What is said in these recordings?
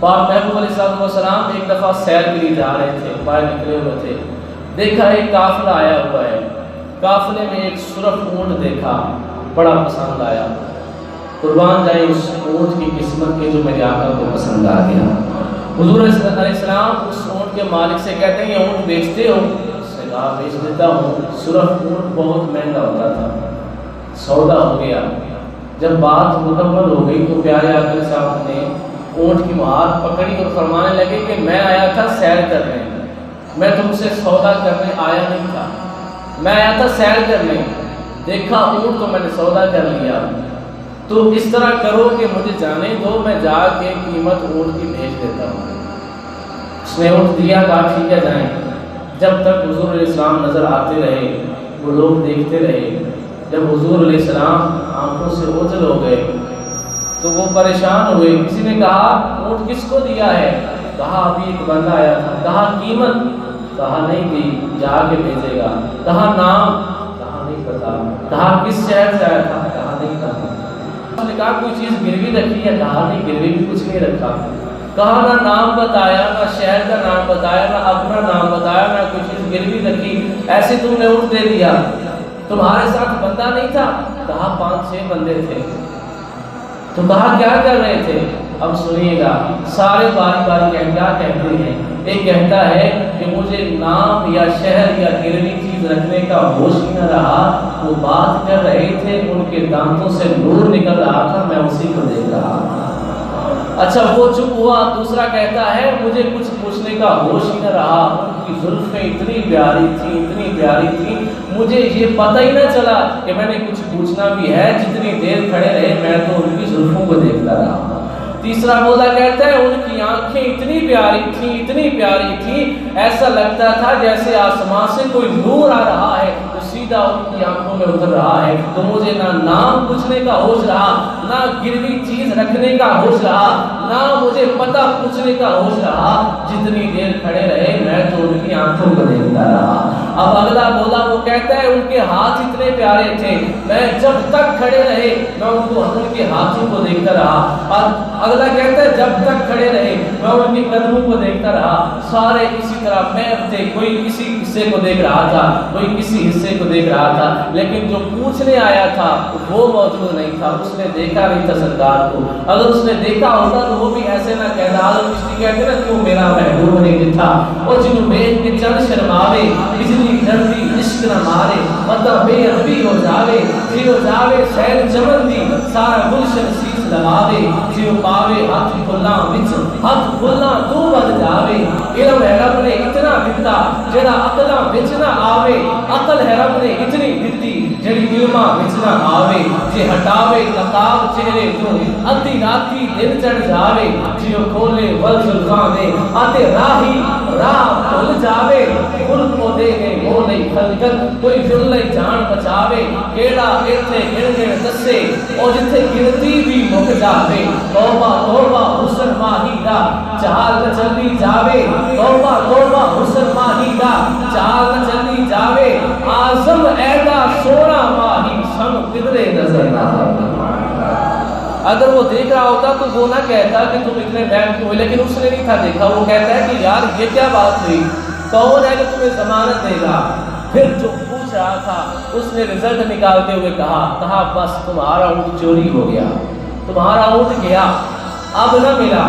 پاک محبوب علیہ السلام ایک دفعہ سیر کے لیے جا رہے تھے، باہر نکلے ہوئے تھے، دیکھا ایک قافلہ آیا ہوا ہے، قافلے میں ایک سرخ اونٹ دیکھا، بڑا پسند آیا، قربان جائے اس اونٹ کی قسمت کے جو میرے آقا کو پسند آ گیا۔ حضور علیہ السلام اس اونٹ کے مالک سے کہتے ہیں یہ اونٹ بیچتے ہو؟ اس نے کہا بیچ دیتا ہوں۔ سرخ اونٹ بہت مہنگا ہوتا تھا، سودا ہو گیا۔ جب بات مکمل ہو گئی تو پیارے آقا صاحب نے اونٹ کی مہار پکڑی اور فرمانے لگے کہ میں آیا تھا سیر کرنے، میں تم سے سودا کرنے آیا نہیں تھا، میں آیا تھا سیر کرنے، دیکھا اونٹ تو میں نے سودا کر لیا، تو اس طرح کرو کہ مجھے جانے دو، میں جا کے قیمت اونٹ کی بھیج دیتا ہوں۔ اس نے اونٹ دیا، کہا ٹھیک ہے جائیں۔ جب تک حضور علیہ السلام نظر آتے رہے، وہ لوگ دیکھتے رہے، جب حضور علیہ السلام آنکھوں سے اوجھل ہو گئے تو وہ پریشان ہوئے۔ کسی نے کہا اونٹ کس کو دیا ہے؟ کہا ابھی ایک بندہ آیا تھا۔ کہا قیمت؟ کہا نہیں دی، جا کے بھیجے گا۔ کہا نام؟ کہا نہیں پتا۔ کہا کس شہر سے آیا تھا؟ کہا نہیں پتا۔ اس نے کہا کوئی چیز گروی رکھی ہے؟ کہا نہیں، گروی بھی کچھ نہیں رکھا۔ کہا نہ نام بتایا، نہ شہر کا نام بتایا، نہ اپنا نام بتایا، نہ کوئی چیز گروی رکھی، ایسے تم نے اونٹ دے دیا؟ تمہارے ساتھ بندہ نہیں تھا؟ کہا 5-6 بندے تھے۔ تو کہا کیا کر رہے تھے؟ اب سنیے گا، سارے باری باری کیا کہتے ہیں۔ ایک کہتا ہے کہ مجھے نام یا شہر یا گروی چیز رکھنے کا ہوش ہی نہ رہا، وہ بات کر رہے تھے، ان کے دانتوں سے نور نکل رہا تھا، میں اسی کو دیکھ رہا تھا۔ اچھا وہ چپ ہوا۔ دوسرا کہتا ہے مجھے کچھ پوچھنے کا ہوش ہی نہ رہا، ان کی زلفیں اتنی پیاری تھیں، اتنی پیاری تھیں، مجھے یہ پتہ ہی نہ چلا کہ میں نے کچھ پوچھنا بھی ہے، جتنی دیر کھڑے رہے میں تو ان کی زلفوں کو دیکھتا رہا۔ تیسرا بولا کہتا ہے ان کی آنکھیں اتنی پیاری تھیں، اتنی پیاری تھیں، ایسا لگتا تھا جیسے آسمان سے کوئی نور آ رہا ہے تو سیدھا ان کی آنکھوں میں اتر رہا ہے۔ تو مجھے نہ نام پوچھنے کا ہوش رہا، نہ گروی چیز رکھنے کا ہوش رہا، نہ مجھے پتہ پوچھنے کا ہوش رہا، جتنی دیر کھڑے رہے میں تو ان کی آنکھوں کو دیکھتا رہا۔ اب اگلا بولا، وہ کہتا ہے ان کے ہاتھ اتنے پیارے تھے، میں جب تک کھڑے رہے میں ان کے ہاتھوں کو دیکھتا رہا، اور اگلا کہتا ہے جب تک کھڑے رہے میں ان کے قدموں کو دیکھتا رہا۔ سارے اسی طرح محو تھے، کوئی کسی حصے کو دیکھ رہا تھا، کوئی کسی حصے کو دیکھ رہا تھا، لیکن جو پوچھنے آیا تھا وہ موجود نہیں تھا، اس نے دیکھا نہیں تھا سرکار کو۔ اگر اس نے دیکھا ہوتا تو وہ بھی ایسے نہ کہتا، عالم کشتی کہتے نا کیوں میرا محبوب نہیں دکھا، اور جنہوں میل کے چند شرماوے، بجلی ڈرتی عشق نہ مارے، مطلب بے ادبی ہو جاوے، جی ہو جاوے سیر چمن دی، سارا گلشن سیس لگاوے، جی ہو پاوے ہاتھ کھلا وچ، ہاتھ کھلا تو بد جاوے۔ علم ہے رب نے اتنا دیتا جڑا عقلاں وچ نہ آوے، عقل ہے رب نے اتنی دتی جڑی علماں وچ نہ آوے، جے ہٹاوے نقاب چہرے تو ادھی راتی دن چڑھ جاوے، جیو کھولے ول زلفاں دے آتے راہی راہ بھول جاوے، خود کو دے گئے وہ نہیں خلقت کوئی دل نہیں جان بچاوے، کیڑا ایتھے گن گن دسے او جتھے گنتی بھی مک جاوے، توبہ توبہ حسن ماہی دا چال نہ چلی جاوے، توبہ توبہ حسن ماہی دا چال نہ چلی جاوے، اعظم ایدا سونا ماہی سن قدرے نظر نہ آوے۔ اگر وہ دیکھ رہا ہوتا تو وہ نہ کہتا کہ تم اتنے بہن کیوں ہوئے، لیکن اس نے نہیں تھا دیکھا، وہ کہتا ہے کہ یار یہ کیا بات ہوئی، کون ہے کہ تمہیں ضمانت دے گا؟ پھر جو پوچھ رہا تھا اس نے رزلٹ نکالتے ہوئے کہا بس تمہارا اونٹ چوری ہو گیا، تمہارا اونٹ گیا، اب نہ ملا۔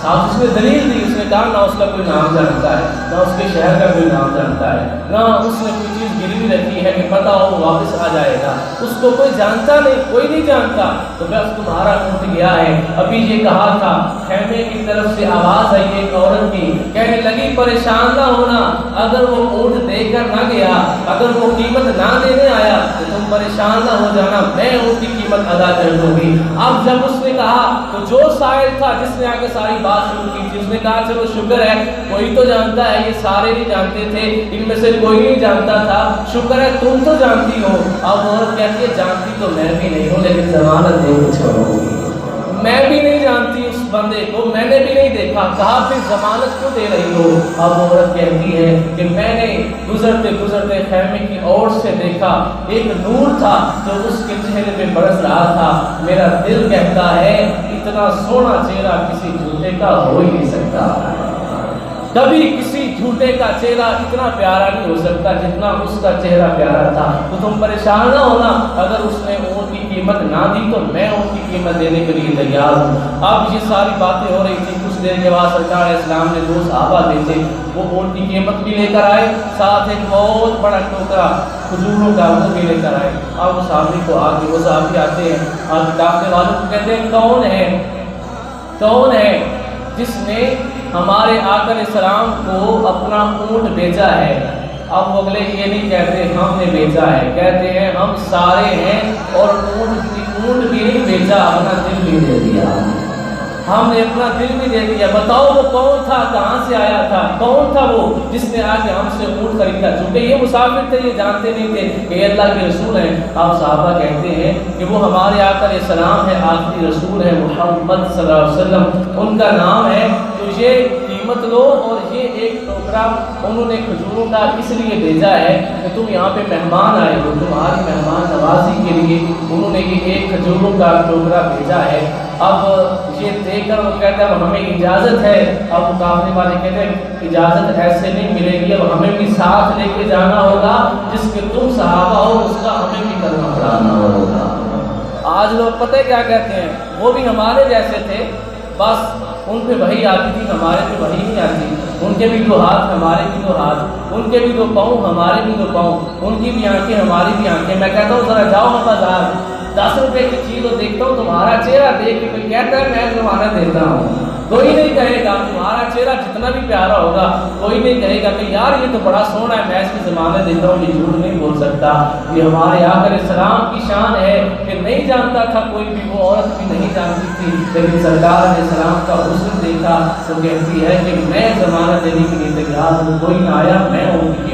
ساتھ اس نے دلیل دی، اس نے کہا نہ اس کا کوئی نام جانتا ہے، نہ اس کے شہر کا کوئی نام جانتا ہے، نہ اس نے کوئی چیز گروی رکھی ہے کہ پتہ ہو واپس آ جائے گا، اس کو کوئی جانتا نہیں، کوئی نہیں جانتا، تو بس تمہارا اونٹ گیا ہے۔ ابھی یہ کہا تھا، خیمے کی طرف سے آواز آئی ایک عورت کی، کہنے لگی پریشان نہ ہونا، اگر وہ اونٹ دے کر نہ گیا، اگر وہ قیمت نہ دینے آیا تو تم پریشان نہ ہو جانا، میں اونٹ کی قیمت ادا کر دوں گی۔ اب جب اس نے کہا تو جو سائل تھا جس نے آگے ساری بات شروع کی تھی، اس نے کہا چلو شکر ہے کوئی تو جانتا ہے، یہ سارے نہیں جانتے تھے، ان میں سے کوئی نہیں جانتا تھا، شکر ہے تم تو جانتی ہو۔ اب عورت کہتی ہے جانتی تو میں بھی نہیں ہوں، لیکن ضمانت دے کے چھوڑوں گی، میں بھی نہیں جانتی اس بندے کو میں نے بھی نہیں دیکھا. کہا پھر ضمانت کیوں دے رہی ہو؟ اب عورت کہتی ہے کہ میں نے گزرتے گزرتے خیمے کی اور سے دیکھا ایک نور تھا جو اس کے چہرے پہ برس رہا تھا. میرا دل کہتا ہے اتنا سونا چہرہ کسی جھوٹے کا ہو ہی نہیں سکتا. کبھی کسی جھوٹے کا چہرہ اتنا پیارا نہیں ہو سکتا جتنا اس کا چہرہ پیارا تھا. تو تم پریشان نہ ہونا، اگر اس نے اونٹ کی قیمت نہ دی تو میں اونٹ کی قیمت دینے کے لیے تیار ہوں. اب یہ ساری باتیں ہو رہی تھی. کچھ دیر کے بعد سرکار علیہ السلام نے 2 صحابہ بھیجے. وہ اونٹ کی قیمت بھی لے کر آئے، ساتھ ایک بہت بڑا ٹوکرا کھجوروں کا وہ بھی لے کر آئے. اب وہ صحابی کو آگے، وہ صحابی آتے ہیں، آگے کافلے والوں کو کہتے ہیں کون ہے جس نے ہمارے آقا علیہ السلام کو اپنا اونٹ بیچا ہے؟ اب وہ اگلے یہ نہیں کہتے ہم نے بیچا ہے، کہتے ہیں ہم سارے ہیں اور اونٹ بھی نہیں بیچا، اپنا دل بھی دے دیا. ہم نے اپنا دل بھی دے دیا. بتاؤ وہ کون تھا، کہاں سے آیا تھا، کون تھا وہ جس نے آ کے ہم سے اونٹ خریدا؟ چونکہ یہ مسافر تھے، یہ جانتے نہیں تھے کہ یہ اللہ کے رسول ہیں. اب صحابہ کہتے ہیں کہ وہ ہمارے آقا علیہ السلام ہے، آخری رسول ہے محمد صلی اللہ علیہ وسلم، ان کا نام ہے. تو یہ قیمت لو. اور یہ ایک ٹوکرا انہوں نے کھجوروں کا اس لیے بھیجا ہے کہ تم یہاں پہ مہمان آئے ہو، تمہاری مہمان نوازی کے لیے انہوں نے یہ ایک کھجوروں کا ٹوکرا بھیجا ہے. اب یہ دیکھ کر وہ کہتا ہے ہمیں اجازت ہے. اب وہ قافلے والے کہتے ہیں اجازت ایسے نہیں ملے گی، اب ہمیں بھی ساتھ لے کے جانا ہوگا. جس کے تم صحابہ ہو اس کا ہمیں بھی کرنا پڑانا ہوگا. آج لوگ پتہ ہے کیا کہتے ہیں، وہ بھی ہمارے جیسے تھے، بس ان پہ وہی آتی تھی، ہمارے پہ وہی نہیں آتی. ان کے بھی 2 ہاتھ ہمارے بھی 2 ہاتھ، ان کے بھی 2 پاؤں ہمارے بھی 2 پاؤں، ان کی بھی آنکھیں ہماری بھی آنکھیں. میں کہتا ہوں ذرا جاؤ ہم بازار 10 روپے کی چیز اور دیکھتا ہوں تمہارا چہرہ دیکھ کے کوئی کہتا ہے میں ضمانت دیتا ہوں. کوئی نہیں کہے گا تمہارا چہرہ جتنا بھی پیارا ہوگا، کوئی نہیں کہے گا کہ یار یہ تو بڑا سونا ہے میں اس کی ضمانت دیتا ہوں. یہ جھوٹ نہیں بول سکتا. یہ ہمارے آقا علیہ السلام کی شان ہے کہ نہیں جانتا تھا کوئی بھی، وہ عورت بھی نہیں جانتی تھی، لیکن سرکار علیہ السلام کا حسن دیکھا تو کہتی ہے کہ میں ضمانت دینے کے لیے تیار ہوں. کوئی نہ آیا، میں ان کی